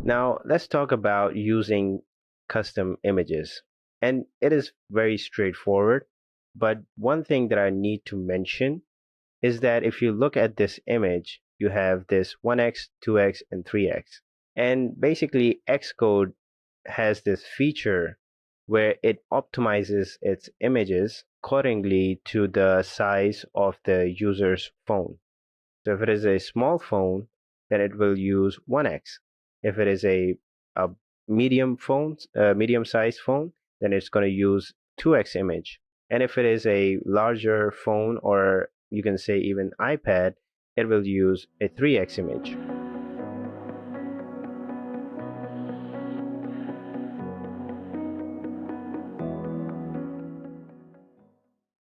Now, let's talk about using custom images. And it is very straightforward, but one thing that I need to mention is that if you look at this image, you have this 1x, 2x, and 3x. And basically, Xcode has this feature where it optimizes its images accordingly to the size of the user's phone. So if it is a small phone, then it will use 1x. If it is a medium-sized phone, then it's going to use 2x image. And if it is a larger phone, or you can say even iPad, it will use a 3x image.